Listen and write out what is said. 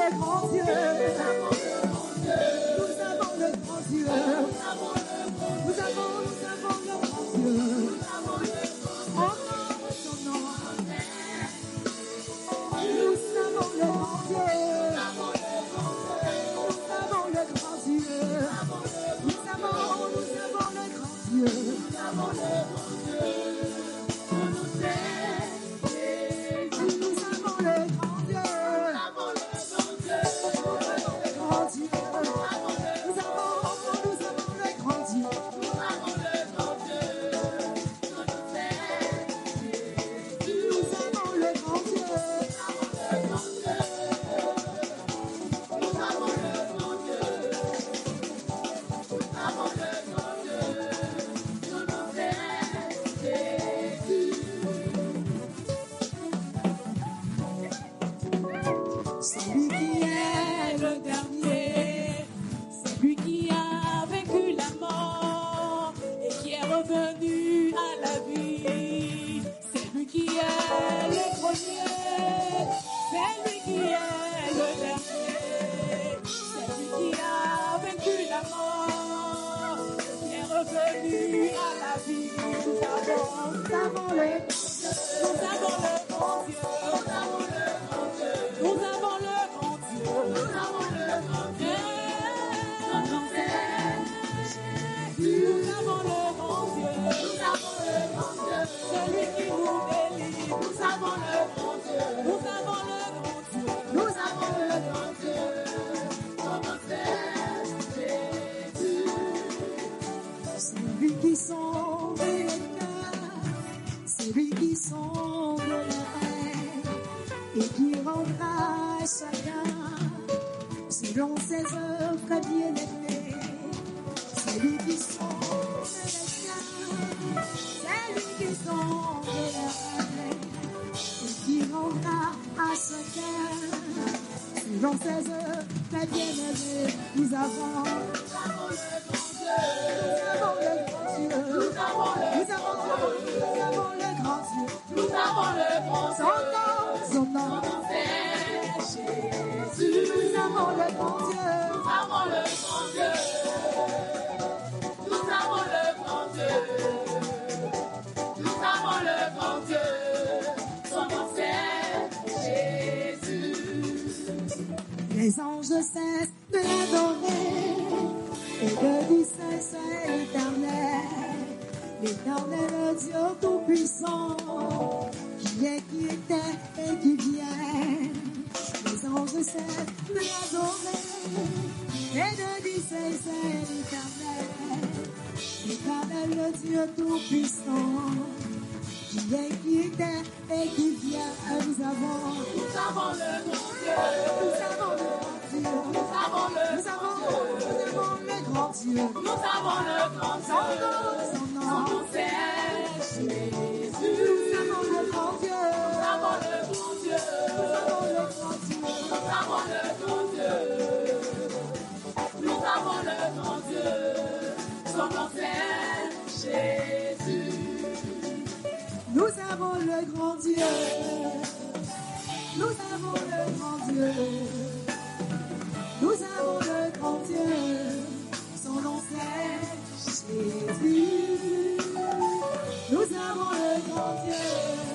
le grand Dieu. Nous avons le grand Dieu. Nous avons le grand Dieu. Honore son nom. Nous avons le grand Dieu. Nous avons le grand Dieu. Nous avons le grand Dieu. Les anges cessent de l'adorer et de dire c'est l'éternel, l'éternel Dieu tout-puissant, qui est, qui était et qui vient. Les anges cessent de l'adorer et de dire c'est l'éternel, l'éternel Dieu tout-puissant, qui est, qui était et qui vient. Nous avons le grand Dieu. Nous avons le grand Dieu. Nous avons le grand Dieu. Son nom c'est Jésus. Nous avons le grand Dieu. Nous avons le grand Dieu. Nous avons le grand Dieu. Nous avons le grand Dieu. Son nom c'est Jésus. Nous avons le grand Dieu. Nous avons le grand Dieu. Nous avons le grand Dieu. Son nom c'est Jésus. Nous avons le grand Dieu.